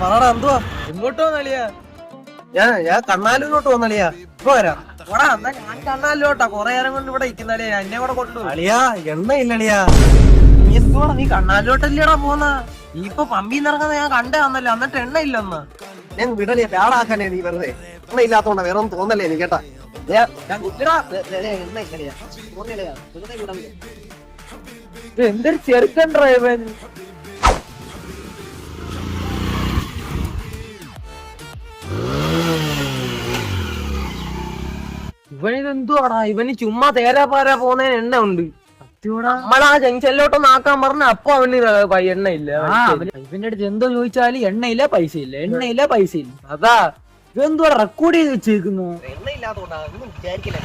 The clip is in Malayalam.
പറടാ എന്തുവാ? എങ്ങോട്ടോ നളിയാ? ഞാൻ കണ്ണാലൂരോട്ട് വന്നളിയാ. ഇപ്പൊ വരാം. എന്നാ ഞാൻ കണ്ണാലോട്ടാ. കൊറേ നേരം കൊണ്ട് ഇവിടെ ഇരിക്കുന്നളിയാ. എന്നെ കൂടെ കൊണ്ടുപോയി. അളിയാ എണ്ണ ഇല്ലളിയാ. നീ എന്തുവാ നീ കണ്ണാലോട്ടല്ലേടാ പോന്ന? നീ ഇപ്പൊ പമ്പിന്ന് ഇറങ്ങുന്ന ഞാൻ കണ്ടേ വന്നല്ലോ. എന്നിട്ട് എണ്ണ ഇല്ലെന്ന്. ഞാൻ വിടളിയാ. പേടാക്കാനേ നീ വെറുതെ. എണ്ണ ഇല്ലാത്തോണ്ടാ വേറെ ഒന്നും തോന്നല്ലേ നീ കേട്ടാ. എന്തൊരു ചെറുക്കൻ ഡ്രൈവൻ. ഇവനിതെന്തുവാടാ? ഇവന് ചുമ്മാ തേരാ പാരാ പോകുന്നതിന് എണ്ണ ഉണ്ട്. നമ്മളാ ജംഗ്ഷനിലോട്ടൊന്ന് ആക്കാൻ പറഞ്ഞ അപ്പൊ അവന് എണ്ണ ഇല്ല. ഇവന്റെ അടുത്ത് എന്തോ ചോദിച്ചാല് എണ്ണയില്ല പൈസ ഇല്ല, എണ്ണയില്ല പൈസ ഇല്ല. അതാ ഇവന്തുവാ റെക്കോർഡ് ചെയ്ത് വെച്ചേക്കുന്നു. എണ്ണ ഇല്ലാത്തോണ്ടാ ഒന്നും വിചാരിക്കില്ല.